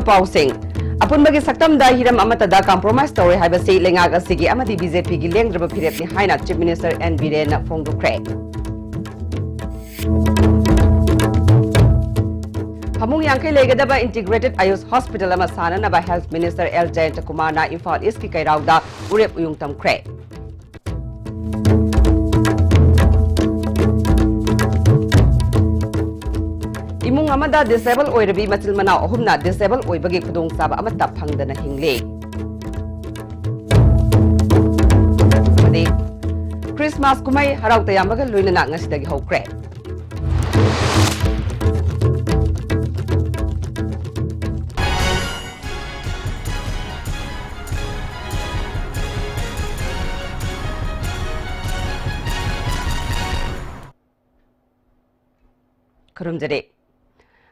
pausing. Apun bagi saktam da hiram amatada compromise story haibasi lengag asigi amadi BJP gi lengdraba phiret ni haina Chief Minister N Biren na phongdukre. Hamung yangkai legadaba integrated Ayush Hospital ama sananaba Health Minister L Jayant Kumar na Imphal East ki kairauda urep uyungtam kre. Imung amada disabled oirabi machil mana ohumna disabled oibagi khudong saba amata phangdana hingle. Madi Christmas kumai harau tayamaga luinana ngasidagi hokre. Kurumjare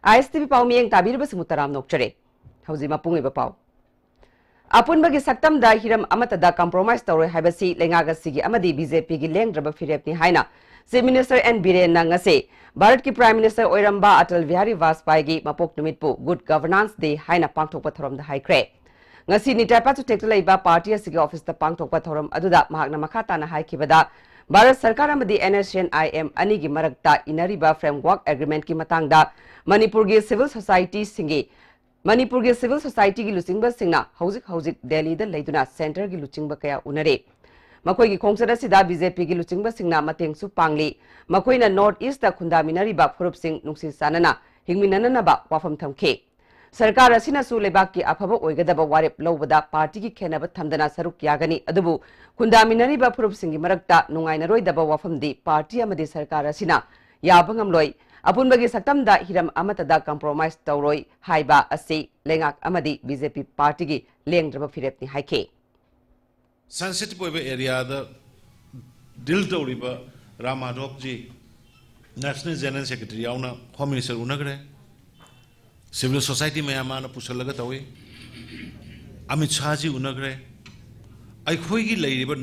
ISTV pau mieng tabir ba simutaram nokchare hauji mapung iba pau apun bagi saktam da hiram amata da compromise tawre haibasi lengaga sigi amadi BJP gi lengdraba phirep ni haina Chief Minister N Biren na ngase Bharat ki Prime Minister Oiramba Atal Bihari Vajpayee gi mapok numitpu Good Governance Day haina pangthokpa thorom da haikre ngasi ni tapa chu tekta leiba party asigi office ta pangthokpa thorom aduda mahakna makhata na haikibada Bharat Sarkar amadi NSNIM ani gi marakta inariba framework agreement ki matangda Manipur gi civil society singi Manipur gi civil society gi luchingba singna hauzik Delhi da leiduna center gi luchingba kaya unare makoi gi khongchara sida BJP gi luchingba singna mateng su pangli makoi na North East da khunda minariba phurup sing nungsi sanana hingminana ba wafam thamke Sarkar asina su lebak ki afaba oigadaba warep lobada party gi khenaba thamdana saruk yagani adubu khunda minariba phurup singi marakta nungaina roidaba wafamdi party amadi Sarkar asina yabangam loi apun bagi saktam da hiram amatada compromise tawroi haiba asi lengak amadi BJP party gi lengdraba phirep ni haike sensitive oiba area da dil tawriba Ramadhok ji National General Secretary yauna Home Minister unagre civil society mayamana pusalaga tawi Amit Shah ji unagre aikhoi gi leiriba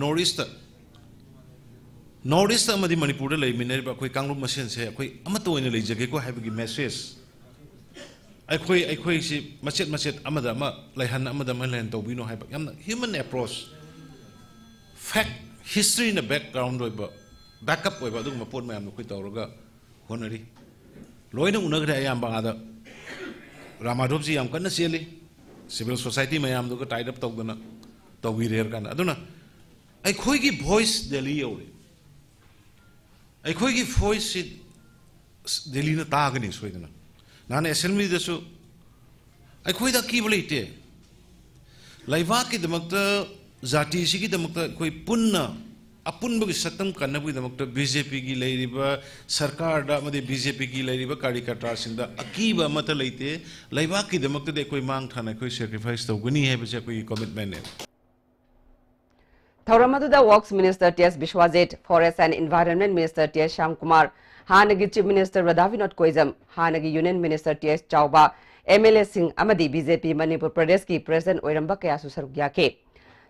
North East amadi Manipur da leiminariba khoi kangrup machine se khoi amato oina leijage ko haibagi message aikhoi si machet amada ama laihan amada ma len tawbino haiba yamna human approach fact history in the background oiba backup oiba dum mapon mayam khoi tawraga honari loina unagre ayam bangada Ramadhok ji yam kana seli civil society mayam do tied up tawdana tawire kan aduna aikhoi gi voice Delhi yore aikhoi gi voice Delhi na taagani soidana nana assembly dasu aikhoi da ki bolite laiva ki damakta jati si ki damakta koi punna apun bagi saktam kanna bagi damakta BJP gi leiriba sarkar da amade BJP gi leiriba karikata sinda akiba mata leite laiva ki damakta de koi mang thana koi sacrifice tawgani heba se koi commitment ne Thauramadu Works Minister T.S. Bishwajit, Forest and Environment Minister T.S. Shamkumar, Hanagi Chief Minister Radhavinod Koizam, Hanagi Union Minister T.S. Chauba, MLA Singh Amadi BJP Manipur Pradesh ki President Oiramba kaya susaruk yake.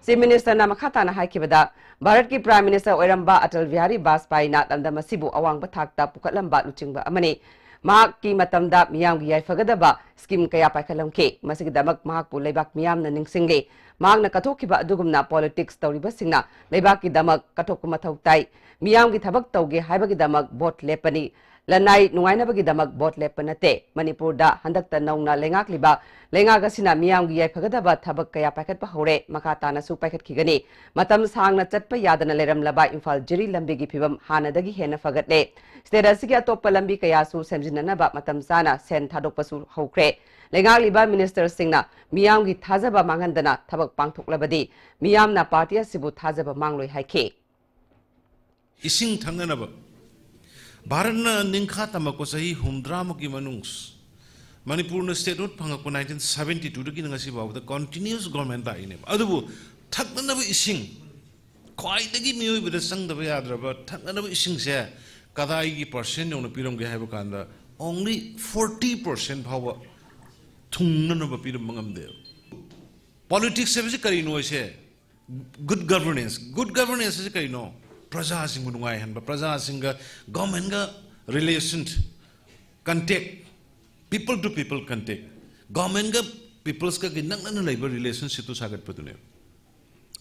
Chief Minister na makhata na haikibada, Bharat ki Prime Minister Oiramba Atal Bihari Vajpayee na tandamasibu awang bathakta pukatlamba luchingba amani. Mahak ki matamda miyam gi yaifagadaba scheme kaya paikalamke masigidamak mahak pu leibak miyam na ningsingli mahak na kathokiba adugumna politics tawriba singna leibak ki damak kathokuma thautai miyam gi thabak tawge haibagi damak vote lepani lanai nungaina bagi damak vote lepanate Manipur da handakta naungna lengak liba lengaga sina miyam gi yaifagadaba thabak kaya paikatpa hore makata na su paikat khigani matam sangna chatpa yadana leram laba Imphal jiri lambi gi phibam hanadagi hena fagatle State ki atoppa lambi kaya su semjinanaba matam sana sen thadokpa su hokre lengak liba minister singna miyam gi thajaba mangandana thabak pangthoklabadi miyam na party asibu thajaba mangloi haike ising thanganaba Bharatna ningkha tamako sahi humdramo ki manungs Manipur na state road phangakpo 1972 ki ngasi baw the continuous government ta ine adubu thaknanaba ising khwaidagi miyoi bida sangdaba yadraba thaknanaba ising se kadai gi percent yong piram ge haiba kanda only 40% bhawa thungnanaba piram mangamde politics se kari no se good governance se kari no Praja Singh Nungai Hanba, Praja Singh government relation contact, people to people contact, government peoples ka ginang na labor relationship to sagat patune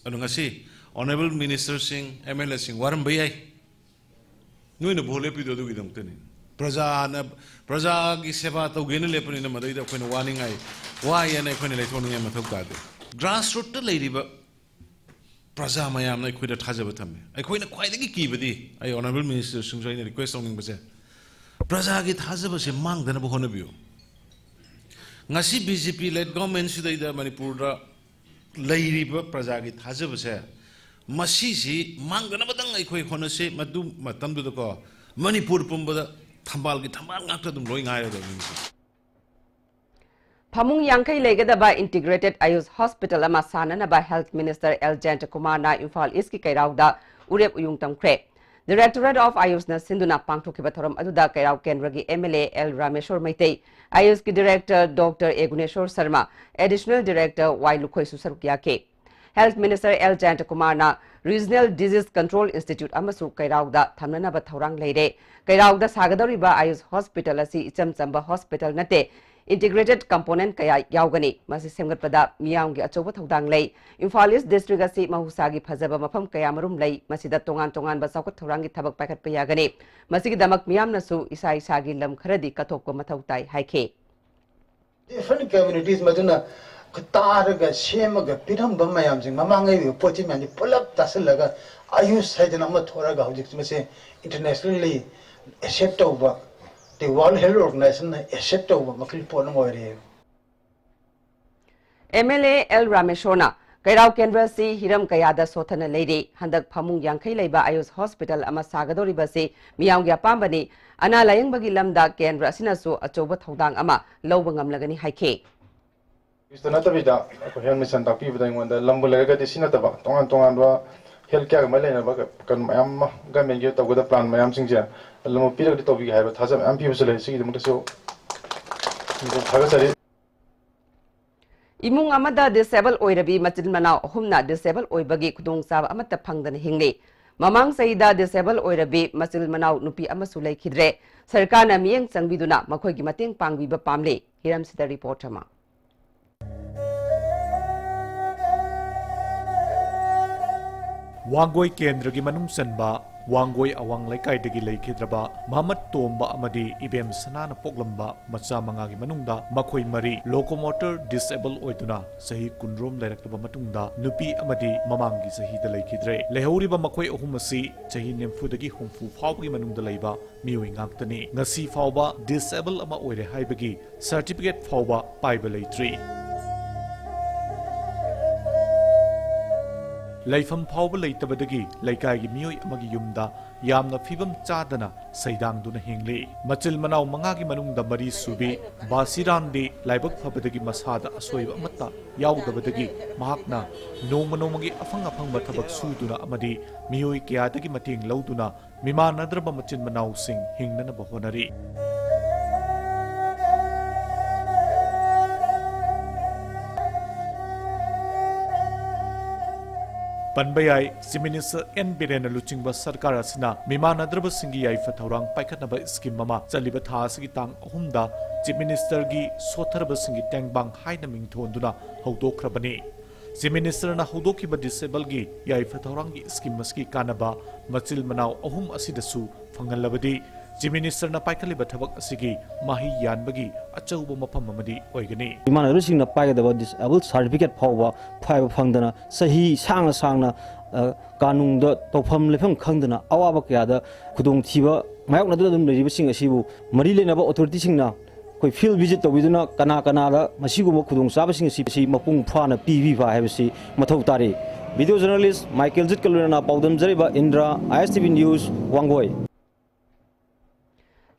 ano ngasi honorable minister sing MLA sing waram bayai noi na bole pido du gidam tani praja gi seva to gene le pani na madai da koina warning ai wa ya na koina le thonu ya mathau ka de grassroots ta leiriba praja mayam na koida thajaba thame ai koina khwai da gi kibadi ai honorable minister sing join request ong base praja gi thajaba se mang dana bo hona biu ngasi BJP led government sida ida Manipur da leiriba praja gi thajaba se masi si mang dana badang ai khoi hona se madu matam du ko Manipur pumba da thambal gi thambal ngak dum loi ngai da Phamung Yangkai Legadaba Integrated Ayush Hospital ama sananaba Health Minister L. Kumar na Imphal East ki Kairauda urep uyung tamkre. Directorate of Ayush na Sinduna pangthokiba thoram aduda Kairau Kendragi MLA L. Rameshwar Maitei, Ayush ki Director Dr. Eguneshwar Sharma, Additional Director Y. Lukhoi Susarukya ke. Health Minister L. Kumar na Regional Disease Control Institute amasu Kairauda thamnanaba thorang leire. Kairauda sagadoriba Ayush Hospital asi icham chamba hospital nate integrated component kaya yaugani masi semgatpada miyamgi achoba thodang lei Imphal East district asi mahusagi phajaba mafam kaya marum lei masida tongan ba saukat thorangi thabak paikhat pa yagani masigi damak miyamna su isa isagi lam kharadi kathokpa mathau tai haike different communities maduna khataraga semaga piramba mayam jing mamangai pochi mani pulap tasalaga ayush haidana ma thoraga hojik mase internationally accept over the World Health Organization accept over makil pon ngori MLA L. Rameshona Kairau Kendra si hiram kayada sothana leire handak phamung yangkai leiba Ayush Hospital ama sagadori basi miyang ya pambani ana layang bagi lamda Kendra sinasu achoba thodang ama lawba ngamlagani haike Istanata ko hen mission tapi bidang wanda lambu laga de sinata ba tongan ba health care ma lena ba kan mayam ga mengge to goda plan mayam singja lamu pirak de topic haiba thaja am pi busale sigi de mutaso thaga sari Imung amada disable oirabi machil manau humna disable oibagi kudong sab amata phangdan hingli mamang saida disable oirabi machil manau nupi amasu leikhidre sarkar na miyeng changbiduna makhoi gi mateng pangbiba pamle hiram sida report ama Wangoi Kendra gi manung sanba Wangoi awang laikai dagi leikidraba Muhammad Tomba amadi ibem sanana poklamba macha manga gi manungda makhoi mari locomotor disable oiduna sahi kunrom lairakba matungda nupi amadi mamangi sahi da leikidre lehoriba makhoi ahum asi sahi nemfu dagi humfu fawgi manungda leiba mioi ngaktani ngasi fawba disable ama oire haibagi certificate fawba paiba leitri Laifam Pauba Laitabadagi, Laikai Mui Amagi Yumda, Yamna Fibam Chadana, Saidang Duna Hingli, Machil Manau Mangagi Manung da Mari Subi, Basirandi, Laibak Fabadagi Masada, Asoiba Mata, Yaudabadagi, Mahakna, No Manomagi Afang Apang Matabak Suduna Amadi, Miui Kiadagi Mating Lauduna, Mima Nadraba Machin Manau Sing, Hingnana Bahonari. Panbayai, si Minister N. Birena Luchingba Sarkar asina Mimanadrba Singi Yaifa Thaurang Paikatnaba Scheme Mama Chaliba Thasigi Tang Ahumda Chief Minister gi Sotharba Singi Tangbang Haina Mingthonduna Hodokrabani Si Minister na Hodokiba Disable gi Yaifa Thaurang gi Scheme Maski Kanaba Machil Manau Ahum Asidasu Fangalabadi Chief Minister na Paikaliba Thabak Asigi Mahi Yanbagi Achauba Mapam Mamadi Oigani Imana Rusing na Paikadaba Disable Certificate Power Five Fangdana Sahi Sangna Kanung the Topam Lefam Kangdana Awaba Kayada Kudung Tiba Mayok Nadam Rivasing Asibu Marilena Authority Singna Koi field visit to Widuna Kanada Masigu Kudung Sabasing Sipsi Mapung Pana PV Havasi Matotari Video journalist Michael Zitkaluna Paudam Zariba Indra ISTV News Wangoi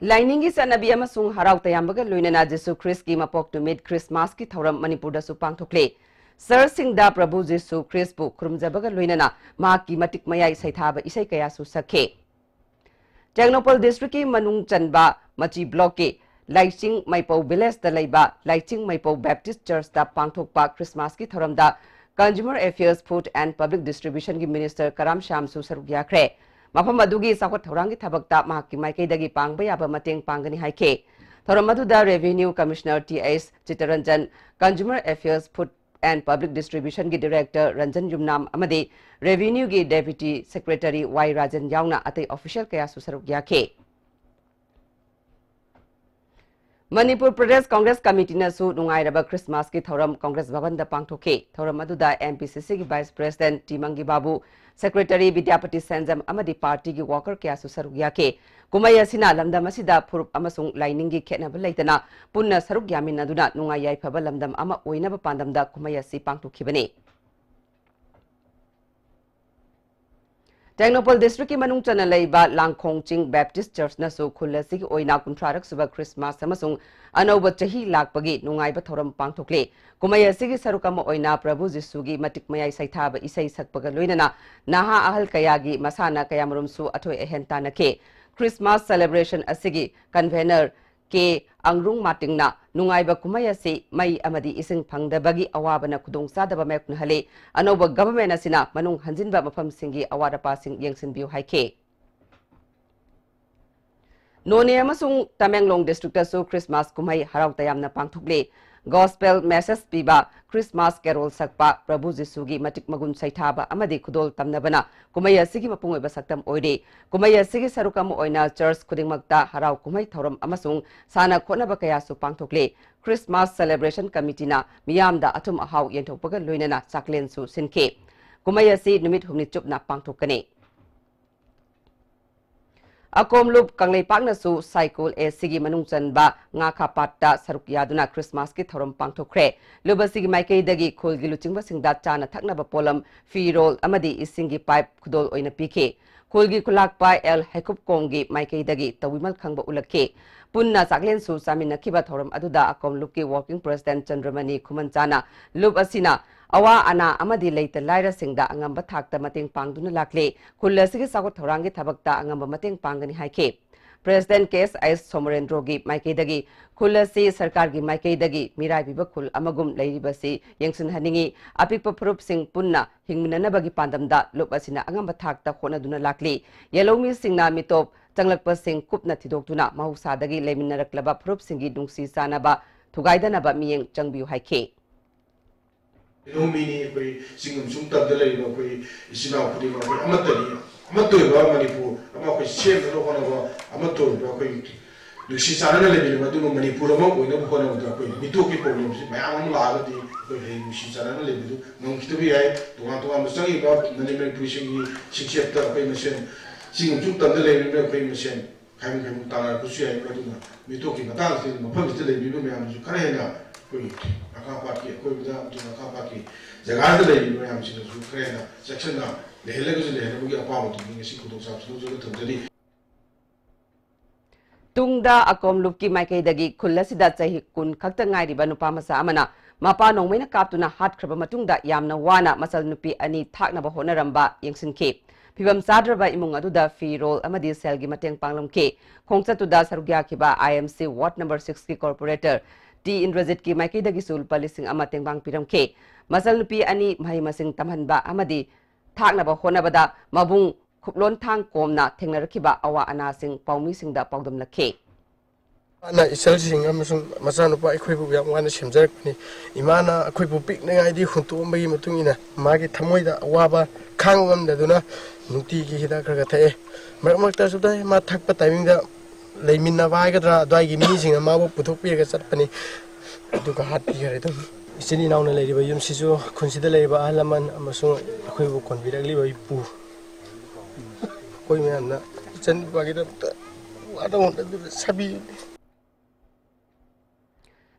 Lining is Anabi amasung harau tayambaga luinana Jesu Christ ki mapok to mid Christmas ki thoram Manipur da supang thokle Sir Singda Prabhu Jesu Christ bu krumjabaga luinana ma ki matik mayai saithaba isai kaya su sakhe Technopol district ki manung chanba machi block ki Laiching Maipo village da laiba Laiching Maipo Baptist Church da pangthokpa Christmas ki thoram da Consumer Affairs Food and Public Distribution ki Minister Karam Sham su sarugya kre Mafam adugi sakot thorangi thabakta mahaki maikei dagi pangba yaba mateng pangani haike Thoram aduda Revenue Commissioner T.S. Chitaranjan, Consumer Affairs Food and Public Distribution gi Director Ranjan Yumnam amadi Revenue gi Deputy Secretary Y Rajan Yauna atai official kaya susaruk yake. Manipur Pradesh Congress Committee na su nungairaba Christmas ki thoram Congress Bhavan da pangthoke. Thoram aduda MPCC gi Vice President Timangi Babu, Secretary Vidyapati Sanjam amadi party gi worker kaya susaruk yake. Kumay asina lamdam asida phurup amasung lining gi khetnaba leitana punna saruk yamin aduna nungai yaifaba lamdam ama oinaba pandamda kumay asi pangthokhibani. Technopol District ki manung chana leiba Langkhong Ching Baptist Church na su khulasi ki oina kuntrarak suba Christmas amasung anauba chahi lakpagi nungaiba thoram pangthokle. Kumay asigi sarukama oina Prabhu Jisu gi matik mayai saithaba isai sakpaga loinana naha ahal kayagi masana kayamarum su athoi ehenta nake. Christmas celebration asigi convener ke angrung matingna nungaiba kumay asi may amadi ising pangdabagi awabana kudong sadaba mayakun hale anoba government asina manung hanjinba mafam singi awada pasing yengsin biu haike. None amasung Tamenglong District su Christmas kumay haraw tayam na pangthukle. Gospel message piba Christmas carol sakpa Prabhu Jisu gi matik magun saithaba amadi kudol tamnabana kumay asigi mapung oiba saktam oide. Kumay asigi sarukam oina church kudingmakta haraw kumay thoram amasung sana khonaba kaya su pangthokle. Christmas celebration committee na miyamda atum ahaw yenthokpaga loinana saklen su sinke. Kumay asi numit humni chup na pangthokane. Akom lup kanglei pakna su cycle e sigi manung chanba nga khapata saruk yaduna Christmas ki thorom pangthokre luba sigi maikei dagi khol gi luchingba singda chana thakna ba polam firol amadi isingi pipe khudol oina pike khol gi khulak pa el hekup kongi maikei dagi tawimal khangba ulakhe punna saklen su samina khiba thorom aduda akom lup ki working president Chandramani Khumanchana lup asina awa ana amadi leita laira singda angamba thakta mateng pangduna lakle khullasigi sakot thorangi thabakta angamba mateng pangani haike. President KS Somarendro gi maikei dagi khulasi sarkar gi maikei dagi mirai biba khul amagum leiribasi yengsin haningi apikpa phurup sing punna hingminana bagi pandamda lup asina angamba thakta khona duna lakle yelomi singna mitop changlakpa sing kupna thidoktuna mahausa dagi leminaraklaba phurup singi dungsi sanaba thugaidanaba miyeng changbiu haike. Mini koi singum sum tab de lei no koi isina khudi no koi amatari amatoi ba Manipur ama koi shem ro hona ba amatoi ba koi dushi sana le bi ma du Manipur ma koi no hona ba koi mitu ki problem si ma am la ga di koi he dushi sana le bi du no kitu bi ai to ma musangi ba nani men pushing ni shikshep ta koi mission singum sum tab de lei no koi mission kai men ta na ku shi ai ba du na mitu ki ma ta si ma pham de le bi me am su kare na koi akapaki koi bida tu akapaki jaga de le no yam sin su krena section na le hele ko le hele bugi apa tu ngi si kudo sa su jo to jadi tungda akom lupki maikai dagi khulasida chahi kun khakta ngai riba nupa masa amana mapa nongmaina kaptuna hat khraba matungda yamna wana masal nupi ani thakna ba honaramba yengsinke phibam sadraba imung aduda firol amadi selgi mateng panglamke khongchatuda sarugya khiba IMC ward number 6 ki corporator T Indrajit ki maikei dagi sul palising ama tengbang piramke masal nupi ani mahai masing tamhanba amadi thakna ba honabada mabung khuplon thang komna thengnarakhiba awa ana sing paumi singda paudam lakhe ana isal sing amasung masanu pa ikhoi bu yam wana semjarak ni imana akhoi bu pik ngai di huntu mai mutung ina magi thamoi da awaba khangam da duna nuti ki hida kra thae mak ta su dai ma thakpa timing da leiminna vai ga dra dai gi mi sing ma bu puthok pi ga chatpani du ka hat pi gare dum isini nauna leiriba yum sisu khunsida leiriba alaman amasung akhoi bu konbirakli bai pu koi me na chan ba gi da ada on da sabi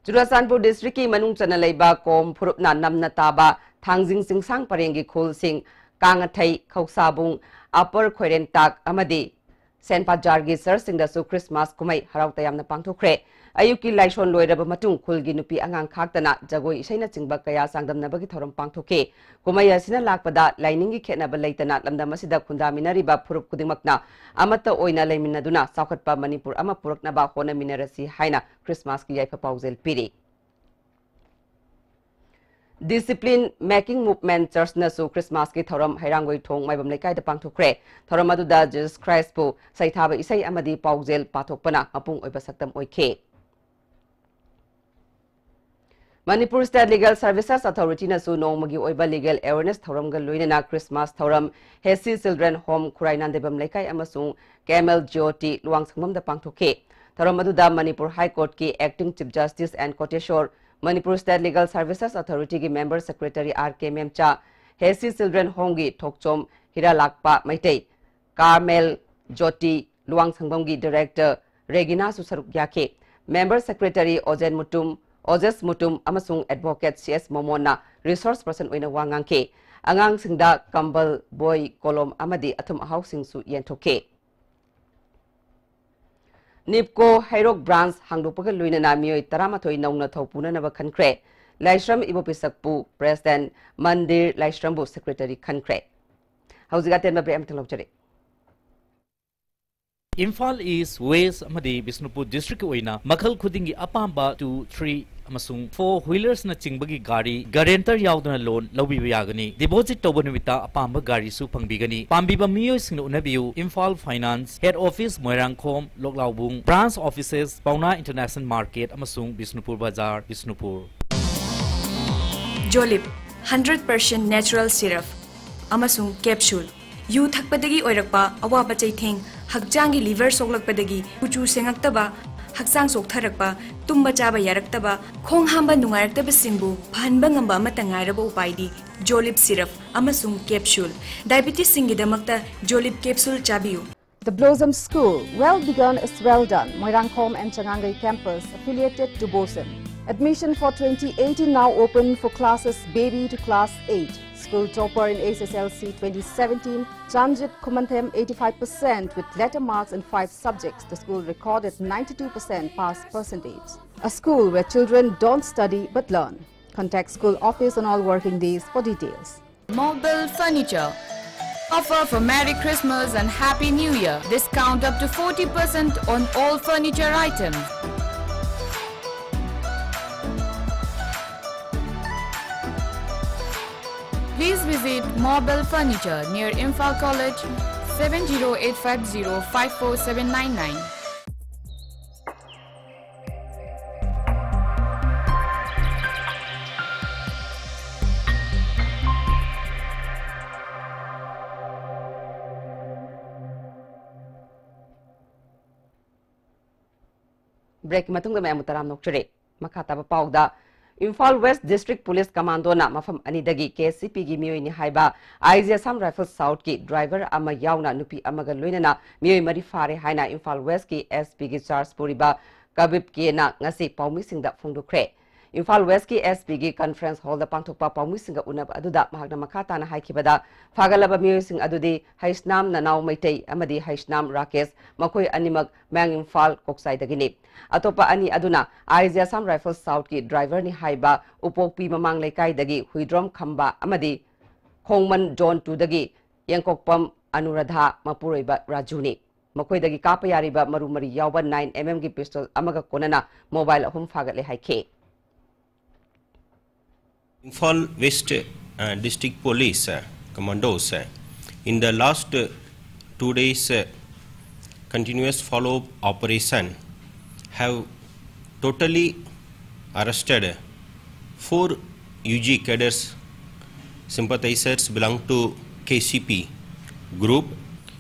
Churasanpur district ki manung chana leiba kom phurup na namna taba thangjing singsang parengi khul sing kangathai khausabung upper khoiren tak amadi Senpajar gi sir sing da su Christmas kumai harau tayam na pangthokre ayuki laishon loiraba matung khulgi nupi angang khaktana jagoi isaina chingba kaya sangdamna bagi thoram pangthoke kumai asina lakpada lining gi khena ba leitana lamdam asida khunda minariba phurup kudingmakna amata oina leiminaduna saukhatpa Manipur ama purakna ba hona minarasi haina Christmas ki yaifa paujel piri Discipline Making Movement Church na su Christmas ki thoram hairangoi thong maibam lekai da pangthokre thoram aduda Jesus Christ pu saithaba isai amadi paujel pathokpana apung oiba saktam oike Manipur State Legal Services Authority na su nongmagi oiba legal awareness thoram ga loinana Christmas thoram Hesi Children Home Khurainandebam Laikai amasung Camel Jyoti Luang Sangmam da pangthoke. Thoram aduda Manipur High Court ki Acting Chief Justice and Koteshwar Manipur State Legal Services Authority ki Member Secretary R.K. Memcha Hesi Children Home gi Thokchom Hira Lakpa Maitei Camel Jyoti Luang Sangmam gi Director Regina Susaruk Yake Member Secretary Ojes Mutum amasung Advocate CS Momona Resource Person oina wangangke angang singda Kambal Boy Kolom amadi athum housing su yentoke Nipco Hairok Branch hangdopaga luinana mioi taramathoi nauna thopuna naba khankre Laishram Ibopisakpu President Mandir Laishrambu Secretary khankre Hauziga tenma bre amthalokjare Imphal East, West, Amadi, Bisnupur District oina Makhal Khudingi Apamba 2, 3 amasung 4-wheelers na chingbagi gari guarantor yaudana loan lawbi yagani deposit toba numita apamba gari su pangbigani pambiba miyoi singna unabiu Imphal Finance Head Office Moirangkhom Loklaubung Branch Offices Pauna International Market amasung Bisnupur Bazaar Bisnupur Jolip 100% natural syrup amasung capsule yu thakpadagi oirakpa awaba chaitheng hakjangi liver soglakpadagi kuchu sengaktaba haksang soktharakpa tumba chaba yaraktaba khong hamba nungaraktaba singbu phanba ngamba amata ngairaba upaidi Jolip syrup amasung capsule diabetes singidamakta Jolip capsule chabiu. The Blossom School, well begun is well done. Moirangkhom and Changangai campus affiliated to BOSEM. Admission for 2018 now open for classes baby to class 8. School topper in SSLC 2017, Janjit Kumanthem 85% with letter marks in 5 subjects. The school recorded 92% pass percentage. A school where children don't study but learn. Contact school office on all working days for details. Mobile Furniture. Offer for Merry Christmas and Happy New Year. Discount up to 40% on all furniture items. Please visit Mobile Furniture near Imphal College 70850 Break matungda may amutaram nokchere makataba pauda Imphal West District Police Commando na mafam anidagi KCP gi mioi ni haiba Assam Rifles South ki driver ama yauna nupi amaga loinana mioi mari fare haina Imphal West ki SP gi charge puriba kabib ki na ngasi paumi singda phungdukre Imphal West ki SP gi conference hall da pangthokpa paumi singa unab aduda mahakna makata na haikibada fagalaba mioi sing adudi Haisnam Nanau Maitei amadi Haisnam Rakesh makoi animak Mang Imphal Koksai dagini Atopa ani aduna Assam Rifles South ki driver ni haiba upokpi mamang laikai dagi huidrom khamba amadi Khongman John 2 dagi Yangkokpam Anuradha Mapuroiba Rajuni makoi dagi kapayariba marumari yawba 9mm gi pistol amaga konana mobile ahum fagat le haike Imphal West District Police Commandos in the last 2 days continuous follow-up operation have totally arrested 4 UG cadres sympathizers belong to KCP group.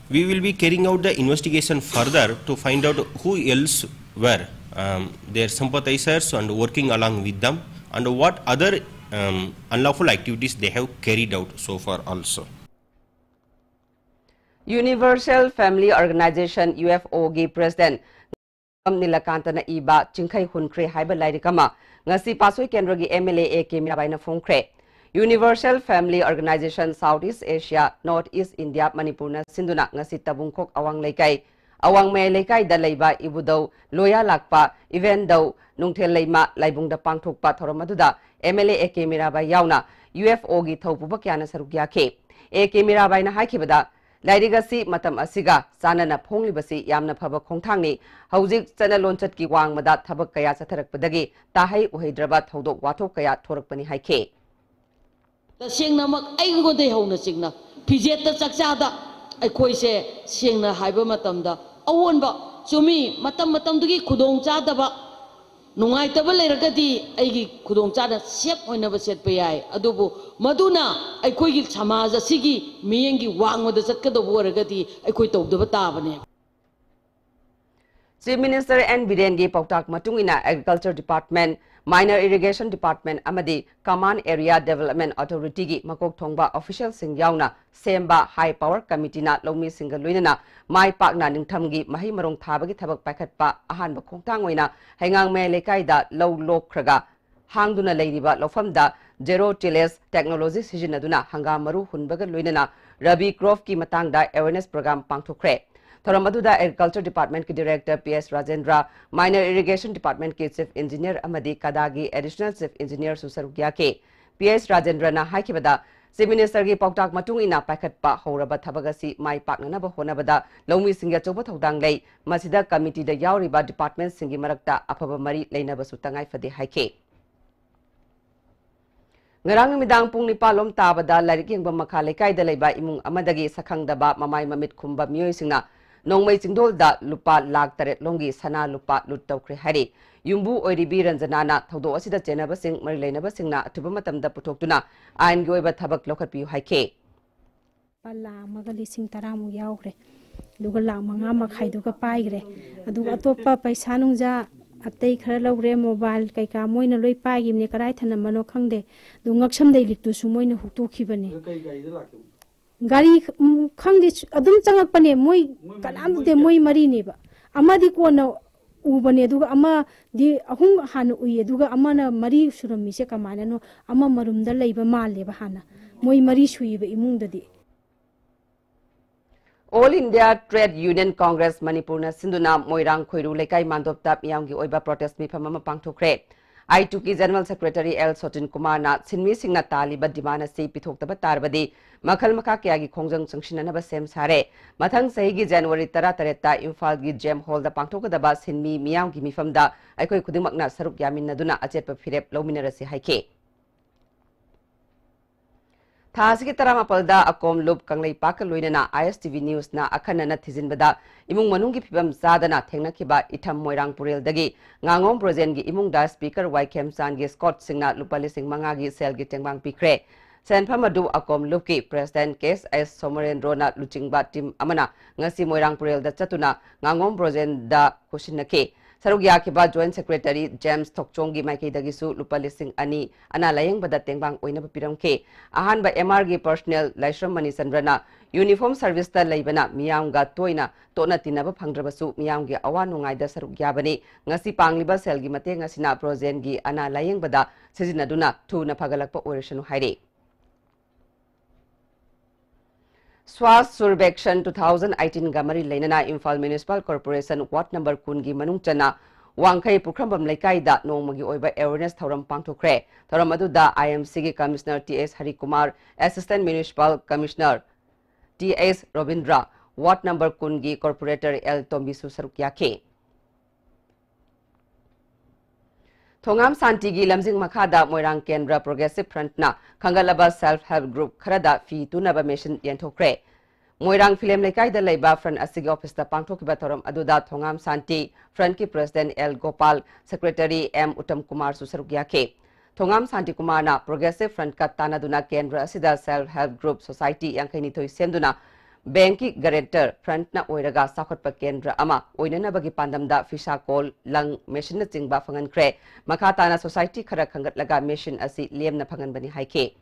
We will be carrying out the investigation further to find out who else were their sympathizers and working along with them and what other unlawful activities they have carried out so far also. Universal Family Organization UFO gi President Nilakanta na iba chingkai hunkre haiba lairikama ngasi pasoi kendra gi MLA AK Mirabai na phongkre Universal Family Organization Southeast Asia Northeast India Manipur na sinduna ngasi tabungkok awang laikai awang me laikai da leiba ibudau loya lakpa event dau nungthel leima laibungda pangthokpa thoromaduda MLA AK Mirabai yauna UFO gi thopuba kyana sarugya ke AK Mirabai na haikibada Lairigasi matam asiga sanana phonglibasi yamna phaba khongthangni haujik chana lonchat ki wangmada thabak kaya chatharakpadagi tahai uhidraba thodok wathok kaya thorakpani haike tasengna mak aingodei hona singna pijeta chakchada aikoise sengna haiba matamda awonba chumi matam dugi khudong chadaba नुंगाइतब लेरगदी अइगी खुदोंचाना safe होइनब setup याय अदुबु मदुना अइखोइगी समाज असिगी मियंगी वांगमद चटकदब ओरगदी अइखोइ तौदब ताबने Chief Minister N. Biren gi pautak matungina Agriculture Department, Minor Irrigation Department amadi Command Area Development Authority gi makok thongba official sing yauna semba High Power Committee na lomi single luinana mai pakna ningtham gi mahi marong thaba gi thabak paikhatpa ahan ba khongtang oina hengang me lekai da low lokkhraga hangduna leiriba lofamda zero tillage technology sijinaduna hangam maru hunbaga luinana rabi crop ki matangda awareness program pangthokre Thoramaduda Agriculture Department ki Director PS Rajendra, Minor Irrigation Department ki Chief Engineer Amadi Kadagi Additional Chief Engineer Susarugya ke PS Rajendra na haikibada Chief Minister gi pautak matung ina paikhatpa horaba thabagasi mai paknanaba honabada lomi singya choba thodang lei masida committee da yauriba department singi marakta afaba mari leinaba sutangai fade haike Ngarang midang pung nipalom tabada larik yengba makha lekai da leiba imung amadagi sakhangdaba mamai mamit khumba miyoi singna Nongmai Singdol da lupa lag taret longi sana lupa lut tawkre hari yumbu oiribi ranjanana thodo asida chenaba sing mari leinaba singna athuba matamda puthokuna ain gi oiba thabak lokhat piu haike pala magali sing taramu yaukre duga la manga makhai duga paigre aduga atopa paisa nungja atei khara logre mobile kai ka moina loi paigi ne karai thana mano khangde du ngaksam dei liktu su moina huktu khibani Gari khangdi adum changak pane moi kanam de moi mari ne ba amadi ko na ubane duga ama di ahung hanu uye duga amana mari surami se kamana no ama marumda leiba male ba hana moi mari sui ba imung dadi All India Trade Union Congress Manipur na sinduna moirang khoiru lekai mandop tap yang gi oiba protest mi phama pangthokre I2 ki General Secretary L. Sotin Kumar na sinmi singna taliba dimana se pithoktaba tarbadi makhal makha kya gi khongjang sangshinanaba sem sare mathang sahi gi January 13 ta Imphal gi Gem Hall da pangthokadaba sinmi miyam gi mifamda aikoi khudingmakna saruk yaminaduna achetpa phirep lominarasi haike Thasiki taramapalda akom loop kanglei pakal loinana ISTV News na akhanana thizinbada imung manunggi phibam zadana thengnakiba itham moirang purel dagi ngangom projen gi imung da speaker Wychem San gi Scott Singna lupali sing manga gi sel gi tengbang pikre senphamadu akom loop ki president case S Somaren Rona luchingba team amana ngasi moirang purel da chatuna ngangom projen da koshinake Sarugya kiba Joint Secretary James Tokchongi Maikei dagisu lupali sing ani ana layeng bada tengbang oina piramke ahan ba MR gi personnel Laishram Mani Sandrana uniform service ta leibana miyam ga toina tona tinaba phangdrabasu miyam gi awa nungai da sarugya bani ngasi pangliba sel gi mate ngasina projen gi ana layeng bada sijinaduna thu na phagalakpa operation haire Swas Survekshan 2018 Gamari Lainana Imphal Municipal Corporation Ward Number Kungi Manungchana Wangkai Pukrambam Lekaida Nongmagi Oiba Awareness Thoram Pangthokre Thoram aduda IMC gi Commissioner T.S. Hari Kumar Assistant Municipal Commissioner T.S. Robindra Ward Number Kungi Corporator L. Tombisu Sarukyake Thongam Santigi Lamjing Makhada Moirang Kendra Progressive Front na Khangalaba Self-Help Group Kharada Fi Tunaba Mission Yenthokre Moirang Film Lekai da Leiba Front Asigi Office da Pangthokiba Thoram aduda Thongam Santi Front ki President L. Gopal Secretary M. Uttam Kumar Susarugyake Thongam Santi Kumar na Progressive Front ka tanaduna Kendra Asida Self-Help Group Society Yankhaini Thoi Semduna Banki Guarantor Front na Oiraga Sakhotpa Kendra ama Oinana bagi pandamda Fisha Call Lang Mission na Jingba Fangan Kre Makata na Society Khara Khangat Laga Mission asi Liem na Fangan Bani Haike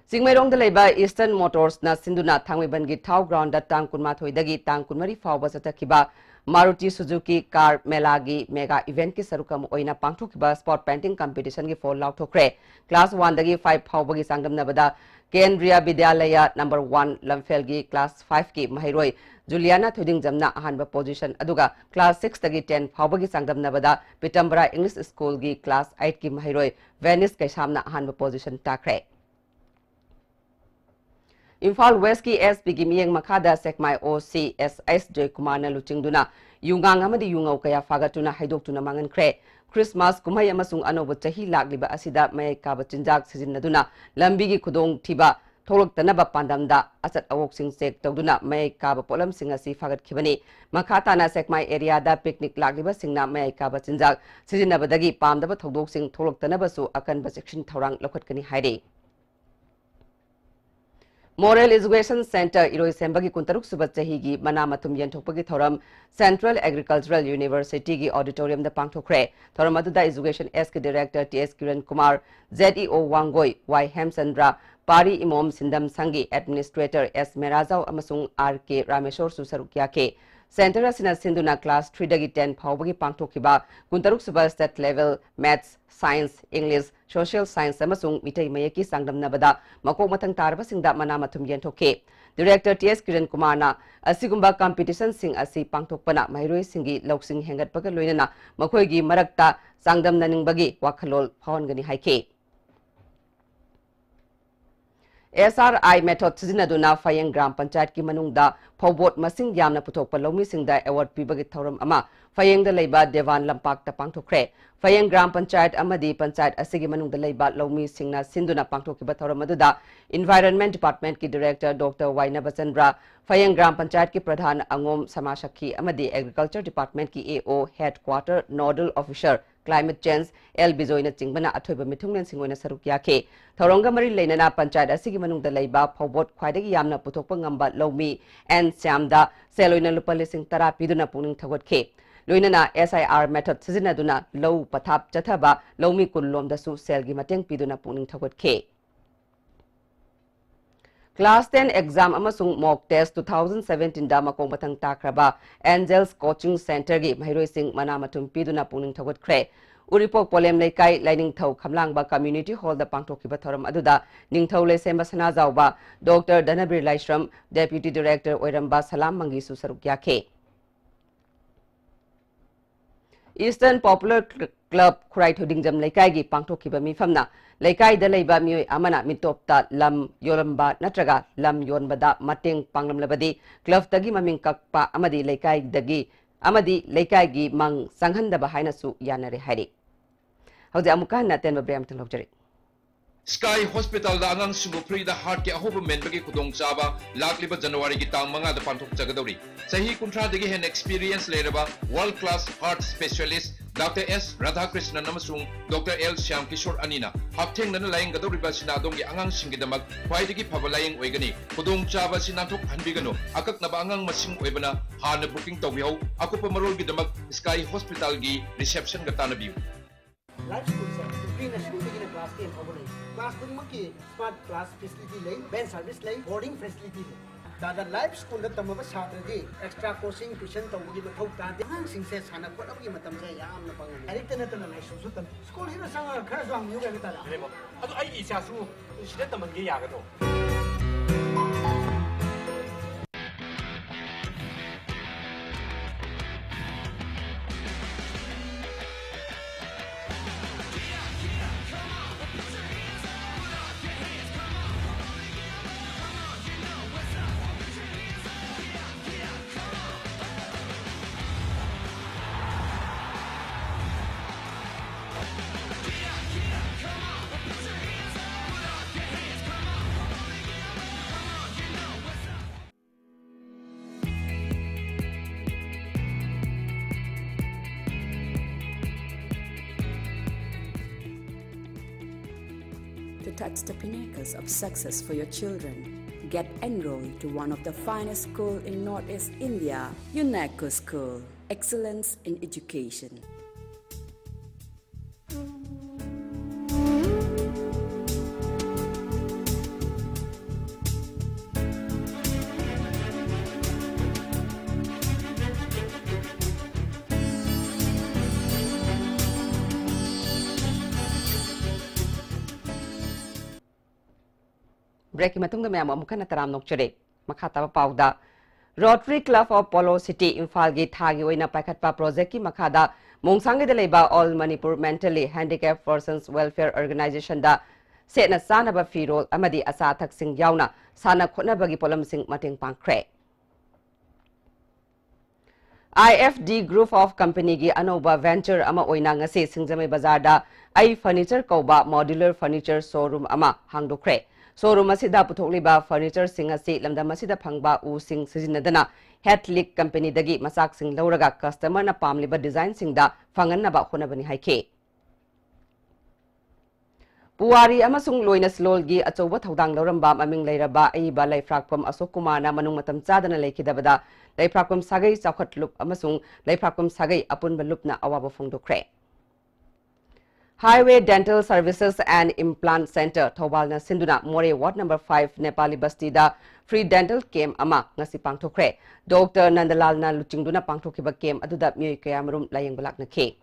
Singmairong da Leiba Eastern Motors na Sinduna Thangwiban gi Thau Ground da Tang Kunma Thoidagi Tang Kunmari Fawba Satakiba Maruti Suzuki Car Melagi Mega Event ki sarukam oina pangthokiba Sport Painting Competition gi fall out thokre Class 1 dagi 5 Fawba gi sangdam nabada Kendriya Vidyalaya number 1 Lamfelgi class 5 ki Mahiroi Juliana Thuding Jamna ahanba position aduga class 6 tagi 10 Phawbagi sangdam nabada Pitambara English School gi class 8 ki Mahiroi Venice Kaisamna ahanba position takre Imphal West ki SP gi miyeng makhada Sekmai OC SS Joy Kumar na luchingduna yungang amadi yungau kaya fagatuna haidoktuna mangan kre Christmas kumai amasung anobo chahi lagliba asida mai kaba chinjak sijinnaduna lambigi khudong thiba थोलक्तनबा पांडमदा असत अवोकसिंग check तौदुना मय काबा पोलमसिंग असि फागतखिबनी मखाताना Sekmai एरियादा picnic लागिबा सिंगना may Kaaba चिंजाक सिजिनबदगी पामदबा थौदोकसिंग थोलक्तनबसु अकनबा section थौरांग लखटकनी हाइरे Moral Education Center Iroi Sembagi Kuntaruk Subat Chahi Mana Matum Yenthokpagi Thoram Central Agricultural University gi Auditorium da Pangthokre Thoram aduda Education SK Director TS Kiran Kumar ZEO Wangoi Y Hemchandra Pari Imom Sindam Sangi Administrator S Merazau amasung RK Rameshwar Susarukya ke Center asina sinduna class 3 dagi 10 phawbagi pangthokhiba Kuntaruk Subat State Level Maths Science English Social Science amasung mitai mayaki sangdamnabada makok mathang tarba singda mana mathum yenthoke Director TS Kiran Kumar na asigumba competition sing asi pangthokpana mairoi singi loksing hengatpaga loinana makhoigi marakta sangdamnaningbagi wakhalol phawangani haike SRI method sizinaduna Fayeng Gram Panchayat ki manungda phobot masing yamna puthokpa lomi singda award pibagi thoram ama Fayeng da leiba Devan Lampak ta pangthokre Fayeng Gram Panchayat amadi Panchayat asigi manungda leiba lomi singna sinduna pangthokiba thoram aduda Environment Department ki Director Dr. Waina Basandra Fayeng Gram Panchayat ki Pradhan Angom Samashakhi amadi Agriculture Department ki AO Headquarter Nodal Officer Climate Change El Bizoina Chingbana Athoiba Mithunglen Singoina Sarukya ke Thoronga Mari Leinana Panchayat asigi manungda leiba phobot khwaidagi yamna puthokpa ngamba lomi and Samda Seloina Lupali Sing Tara piduna puning thagot ke Loinana SIR method sizinaduna low pathap chathaba lomi kullom dasu selgi mateng piduna puning thagot ke Class 10 exam amasung mock test 2017 da makong batang takraba Angels Coaching Center gi mahiroi sing manamatum piduna puning thagot kre Uripok polem leikai lining thau khamlangba community hall da pangthokiba thoram aduda ningthau le semba sana zawba Dr. Danabir Laishram Deputy Director Oiramba Salam Mangisu Sarukya ke Eastern Popular Club Khurai Thodingjam Leikai gi pangthokiba mifamna Leikai da leiba mioi amana mitopta lam yoramba natraga lam yonbada mateng panglamlabadi club tagi maming kakpa amadi leikai dagi amadi leikai gi mang sanghandaba hainasu yanare hairi Haude amuka na ten babrem tang lobjari Sky Hospital da angang Singapore da heart ke ahoba menbagi kudong chaba lakliba January ki tang manga da panthok chagadori sahi kuntra dagi hen experience leraba world class heart specialist Dr. S. Radhakrishnan namasung Dr. L. Shyam Kishore Anina haptheng nana laying gadoriba sinadong gi angang singidamak khwaidagi phabalayeng oigani kudong chaba sinathok hanbigano akak naba angang masing oibana hana booking tawbiho akupa marol gi damak Sky Hospital gi reception gatana biu Life school sir, pre school begin class 10 over class maki smart class facility lay, band service lay, boarding facility lay. Dada life school na tamaba saturday extra coaching tuition tawgi mathau ta de hang sing se sana ko abgi matam se yam na pangan. Erik tena tena na su tan school hina sanga khara jang yu ga ta la. Adu ai isa su sida tamange ya ga do. To touch the pinnacles of success for your children, get enrolled to one of the finest schools in Northeast India, UNESCO School. Excellence in education. Break matungda mayam amukan na taram nokchere makata pauda Rotary Club of Polo City Imphal gi thagi oina paikhatpa project ki makhada mongsangi de leba All Manipur Mentally Handicapped Persons Welfare Organization da setna sanaba firol amadi asa thak sing yauna sana khotna bagi polam sing mateng pangkre IFD Group of Company gi anoba venture ama oina ngase singjamai bazar da ai furniture koba modular furniture showroom ama hangdokre Showroom asida puthokliba furniture sing asi lamdam asida phangba u sing sijinadana Hatlick company dagi masak sing lauraga customer na pamliba design sing da fanganaba honabani haike. Puwari amasung loinas lolgi achoba thodang lauramba maming leiraba aiba laifrakpam Ashok Kumar na manung matam chadana leikidabada laifrakpam sagai chawkhatlup amasung laifrakpam sagai apunba lupna awaba phongdokre. Highway Dental Services and Implant Center Thobalna Sinduna More Ward number 5 Nepali Bastida Free Dental Camp ama ngasi pangthokre. Dr. Nandalal na luchingduna pangthokiba camp aduda myoy kayamarum layeng balak na ke.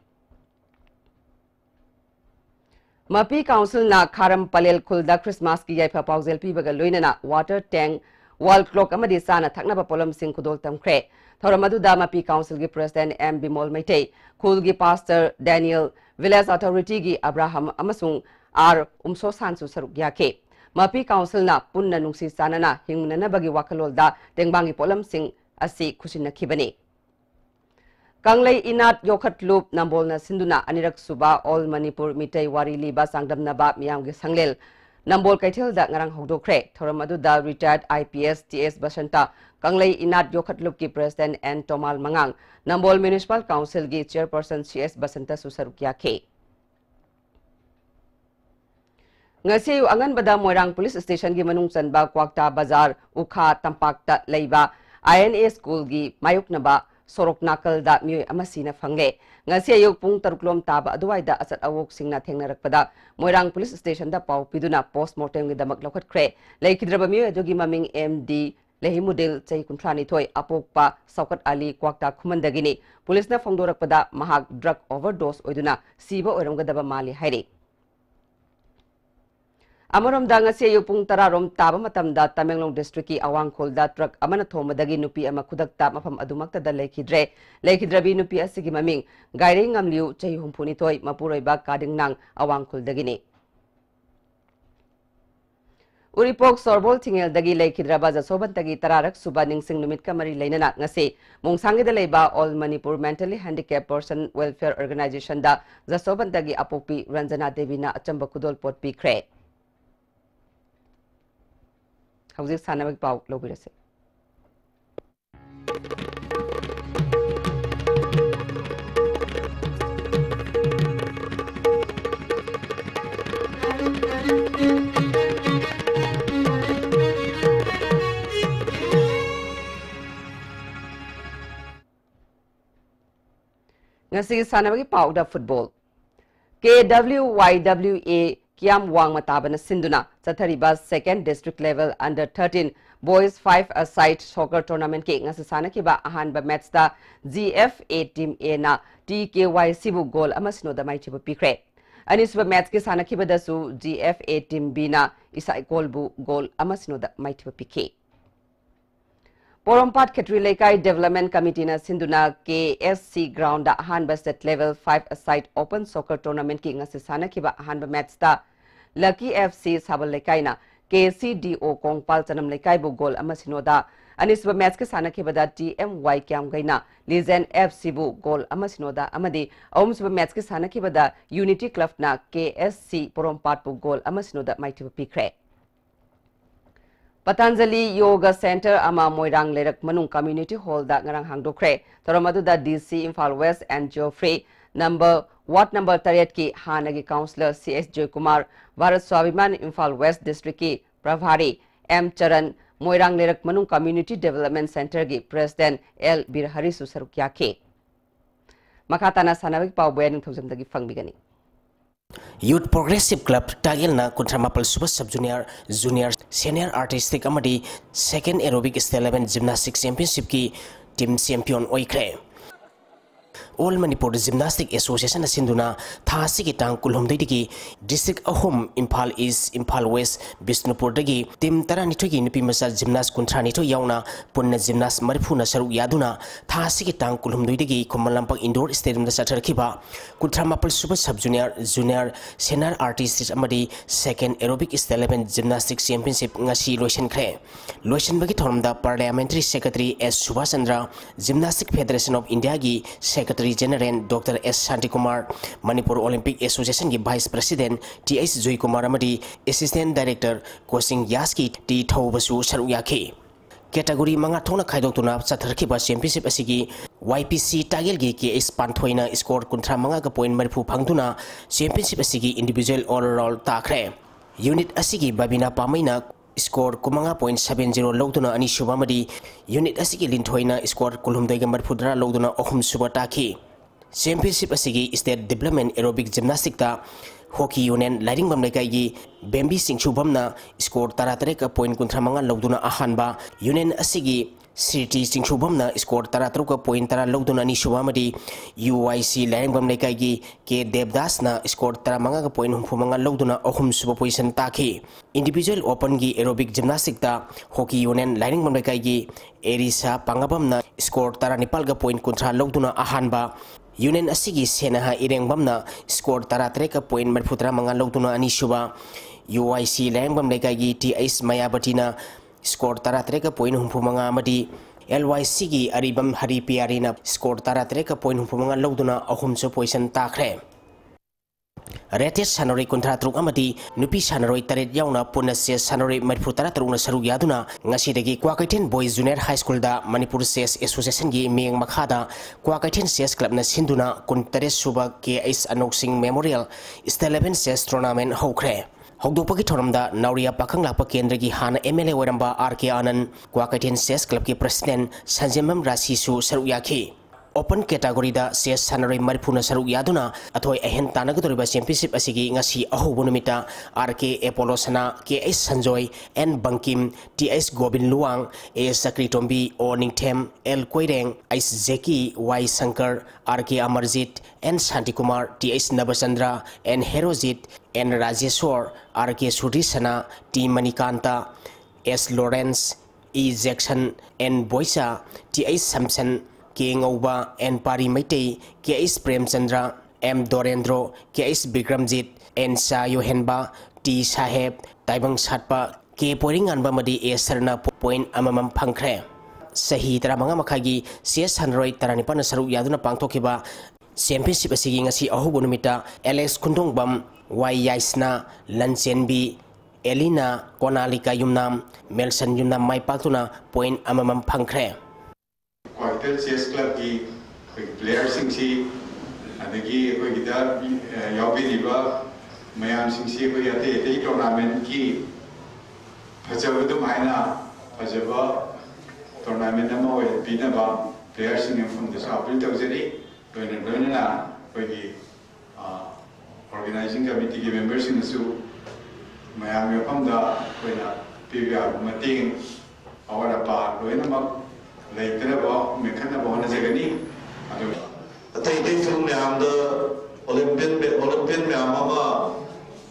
Mapi Council na Kharam Palel Khulda Christmas ki yaifa pauzel pibaga loinana water tank wall clock amadi sana thaknaba polam sing kudol tamkre. Thoramadu Mapi Council ki President M. Bimol Maitei, Khul ki Pastor Daniel, Village Authority ki Abraham Amasung R. Umso Sansu Saruk Yake. Mapi Council na punna nungsi sanana hingmuna bagi wakalol da tengbangi polam sing asi kusin na kibani. Kanglay Inat Yokhat Loop Nambol na Sinduna Anirak Suba All Manipur Mitay Wari Liba Sangdam Naba Miyam gi Sanglel Nambol Kaitil da ngarang hogdokre Thoramadu da retired IPS TS Basanta Kanglay Inat Yokhat Loop ki President N Tomal Mangang Nambol Municipal Council gi Chairperson CS Basanta Susarukya ke Ngasi angan bada Moirang Police Station gi manung sanba Kwakta Bazar Ukha Tampakta Leiba INA School gi Mayuk Naba Sorok Nakal da Myoy Amasina Fange. Ngasi ayok pung taruklom taba aduay da asat awok sing na tengnarakpada Moirang Police Station da pau piduna postmortem gi damak lokhat kre. Laikidraba Myoy adugi maming MD Lehimudil chay kuntrani toy apokpa Saukat Ali Kwakta Khumandagini. Police na fongdorakpada mahag drug overdose oiduna siba oiramgadaba mali hairi. Amarom da ngasi ayok pung tararom taba matamda Tamenglong District ki Awang Kholda truck amana thomadagi nupi ama kudakta mafam adumakta da Laikidrabi nupi asigi maming gaire ngamliu chay humpuni toy mapuroiba kading nang Awang Kholdagini. Uripok Sorbol Tingel dagi Laikidraba Jasoban tagi tararak suba ningsing numit kamari lainana ngasi mungsangi da leiba All Manipur Mentally Handicapped Person Welfare Organization da Jasoban tagi apopi Ranjana Devi na achamba kudol pot pikre. How's it Sanamik Pau Lobirase? Ngasi Sanamik Pau da football. KWYWA Kiam Wang Matabana Sinduna, Sathariba 2nd District Level Under 13 Boys 5-a-side Soccer Tournament Ke Ngasasana Kiba Ahanba Match da GFA Team A na TKY Sibu Goal Amasino da Maitibu Pikre. Anisba Match Ke Sana Kiba da su GFA Team B na Isai Golbu Goal Amasino da Maitibu Pike. Porompat Ketri Lekai Development Committee na Sinduna KSC Ground da Ahanba State Level 5-a-side Open Soccer Tournament Ke Ngasasana Kiba Ahanba Match da Lucky FC Sabal Lekai na KCDO Kongpal Chanam Lekai bu goal amasinoda anisba match ke sana ke bada TMY Kyam Gaina Legend FC bu goal amasinoda amadi awumsba match ke sana ke bada Unity Club na KSC Porompat bu goal amasinoda maiti pikre. Patanjali Yoga Center ama Moirang Lerak Manung Community Hall da ngarang hangdokre taramadu da DC Imphal West and Geoffrey Ward number 38 ki Hanagi Councillor CS Joy Kumar, Bharat Swabiman Imphal West District ki Pravari M Charan, Moirang Lerak Manung Community Development Center ki President L Birhari Susarukya ke. Makatana sanawik pau boyan ng dagi fangbigani. Youth Progressive Club tagil na kontramapal super sub junior senior artistic amadi second aerobic style 11 gymnastics championship ki team champion oikre. All Manipur Gymnastic Association Sinduna Thasi ki tang kulhum dagi district ahom Imphal East Imphal West Bisnupur dagi team tarani thogi nupi masa gymnast kuntrani tho yauna punna gymnast marphuna saru yaduna Thasi ki tang kulhum dagi Komalampak Indoor Stadium da sathar khiba kuntramapal super sub junior senior artist amadi second aerobic style 11 gymnastics championship ngasi loisan khre loisan bagi thormda parliamentary secretary S Subhash Chandra Gymnastic Federation of India gi secretary Secretary General Dr. S. Shantikumar, Manipur Olympic Association की Vice President T.S. Joy Kumar amadi Assistant Director Kosing Yaski T. Thaubasu saru yaki. Category manga thona khaidokuna chatharkiba championship asigi YPC Tagel gi KS Panthoina score kuntra manga ka point marifu phangduna championship asigi individual overall takre. Unit asigi Babina Pamaina score kumanga point 70 loduna ani shubamadi unit asigi linthoina score kulhumdaiga marfudra loduna ohum suba taki. Championship asigi state development aerobic gymnastic ta hockey union lighting bam lekai gi bambi singchubamna score taratere ka point kuntramanga loduna ahanba union asigi City singchubamna score taratru ka point tara loduna ni shubamadi UIC lighting bam lekai gi ke Devdas na score taramanga ka point humfumanga loduna ohum suba position taki. Individual open gi aerobic gymnastic ta hockey union lighting bam lekai gi Erisa Pangabamna score tara nipal ka point kuntra loduna ahanba Union asigi senaha irengbamna score taratere ka point marfutra manga loduna ani shuba UIC langbam lekai gi TS Mayabatina score taratere ka point humpumanga amadi LYC gi aribam hari piarina score taratere ka point humpumanga loduna ahum so position takre. Rated Sanori kontra truk amadi nupi Sanori taret yauna puna ses Sanori marfutara truk na saru yaduna ngasidagi Kwakaiten Boys Junior High School da Manipur Ses Association gi meng makhada Kwakaiten Ses Club na sinduna kuntares suba KS Anok Singh Memorial State 11 Ses Tournament hokre. Hogdopagi thoramda Nauria Pakang Lapa Kendra gi hana MLA Waramba RK Anand Kwakaiten Ses Club ki President Sanjemam Rasisu saru yaki. Open category da CS Sanari Maripuna Saru Yaduna, Atoy Ahen Tanagadoriba Championship Asigi Ngasi Aho Bonumita, RK Apollo Sana, KS Sanjoy, N Bankim, TS Gobin Luang, AS Sakritombi, O Ningtem, L Koireng, Ice Zeki, Y Sankar, RK Amarjit, N Shantikumar, TS Nabasandra, N Herozit, N Rajeshwar, RK Surisana, T Manikanta, S Lawrence, E Jackson, N Boisa, TS Samson, King Oba N Pari Maitei, KS Premchandra, M Dorendro, KS Bikramjit, N Sa Yohenba, T Saheb, Taibang Satpa, K Poring Anba Madi A Sarna Point Amamam Pankre. Sahi Taramanga Makagi, CS Hanroy Taranipan Saru Yaduna Pangtokiba, Championship Asigi Ngasi Ahu Bonumita, Alex Kundong Bam, Y Yaisna, Lansenbi, Elina, Konalika Yumnam, Melson Yumnam Mai Patuna, Point Amamam Pankre. Quartel CS Club की players सिंसी अदगी कोई किताब याबी दिबा मयाम सिंसी कोई आते इतनी tournament की फजब तो मायना फजबा टूर्नामेंट में वो बिना बा players सिंह हम तो साबित तो जरी लोने ना कोई organizing committee के members सिंह सु मयाम में हम दा कोई ना पीवीआर meeting और अपा लोने मग later about mekana bona jagani atay film me am the Olympian me ama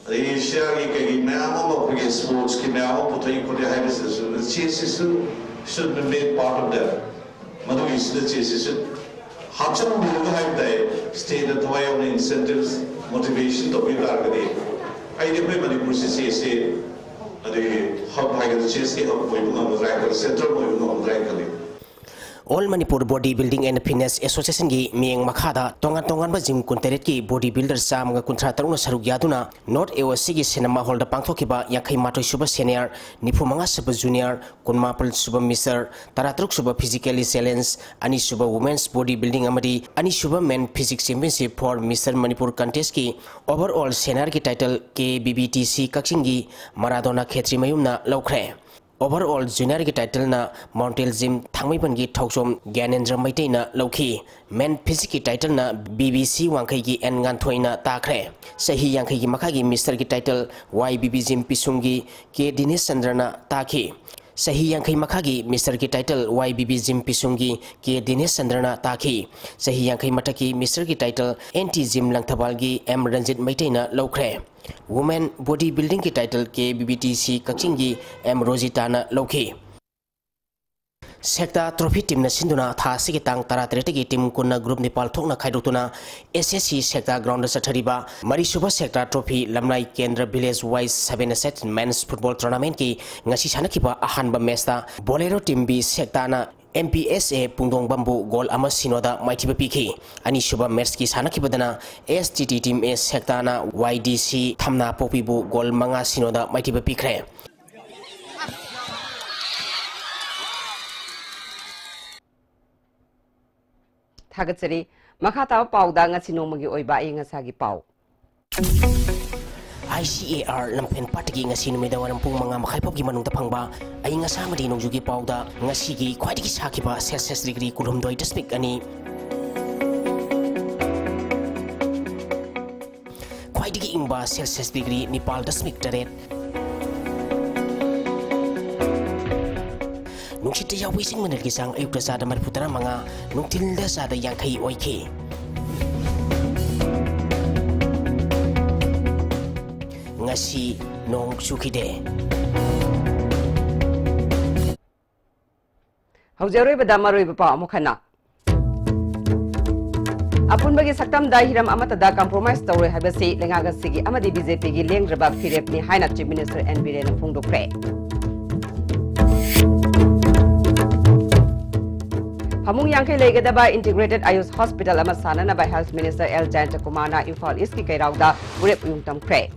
Asia ki me ama ko sports ki me ama putai ko hai the chess should be made part of that madu is the chess should hacham buga hai dai state the way on incentives motivation to be targadi ai de pe Manipur se ade hub hai the chess ki hub koi no right central koi no right kali All Manipur Bodybuilding and Fitness Association gi mieng makhada tongan ba gym kuntaret ki bodybuilder sam ga kuntra taruna saruk yaduna North AOC gi cinema hall da pangthokiba yakhai matoi suba senior nifumanga suba junior kunmapal suba mister taratruk suba physically challenge ani suba women's bodybuilding amadi ani suba men physics championship for Mr Manipur contest ki overall senior ki title ke BBTC Kakching gi Maradona Khetri mayumna laukhre Overall junior ki title na Mountain Gym Thangmaipan gi Thoksom Gyanendra Maitei na lauki men physics ki title na BBC Wangkai gi En Nganthoina takre sahi Yangkai gi makha gi Mr ki title YBB Gym Pisungi ke Dinesh Chandra na taki sahi Yangkai makha gi Mr ki title YBB Gym Pisungi ke Dinesh Chandra na taki sahi Yangkai mataki Mr ki title NT Gym Langthabal gi M Ranjit Maitei na laukre Women bodybuilding ki title ke BBTC Kakching gi M Rosita na lauki Sekta trophy team na sinduna tha sigi tang taratrete gi team kunna group Nepal thokna khaidotuna SSC sekta ground sathariba mari suba sekta trophy lamnai kendra village wise 7 set men's football tournament ki ngasi sanakhiba ahanba match ta Bolero team B sekta na MPSA Pungdong Bambu Gol Ama Sinoda Maitiba Piki Anishuba Merski Sanakibadana STT Team A Sektana YDC Thamna Popibu Gol Manga Sinoda Maitiba Pikre Thagatsari Makata Pauda Ngasinomagi Oiba Ingasagi Pau ICAR lampen patigi ngasi numida warampung mga makaipop gi manung tapangba ay nga sama di nungjugi pauda ngasi gi kwaidi gi sakiba Celsius degree kulumdoi district ani kwaidi gi ingba Celsius degree Nepal district taret nungchite ya wising manel gi sang ayuk dasada marputara mga nungtil dasada yang kai oike ngasi nong chukide Haujaroi badamaroi bapa amukhana Apun bagi saktam da hiram amata da compromise tawre habasi lengaga sigi amadi BJP gi lengraba phirep ni haina Chief Minister N Biren phungdokre Hamung yangkai legadaba Integrated Ayush Hospital ama sanana by Health Minister L Jayanta Kumana Imphal East ki kairauda urep yungtam kre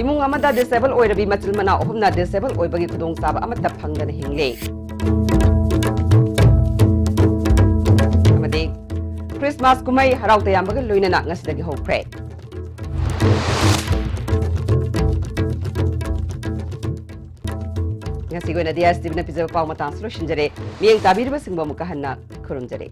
Imung amada disabled oirabi machil mana ohumna disabled oibagi kudong saba amata phangdana hingle amadi Christmas kumai harau tayambaga loinana ngasidagi hokre ngasi goina dia Stephen Pizza pau matang solution jare mieng tabirba singba mukahanna kurumjare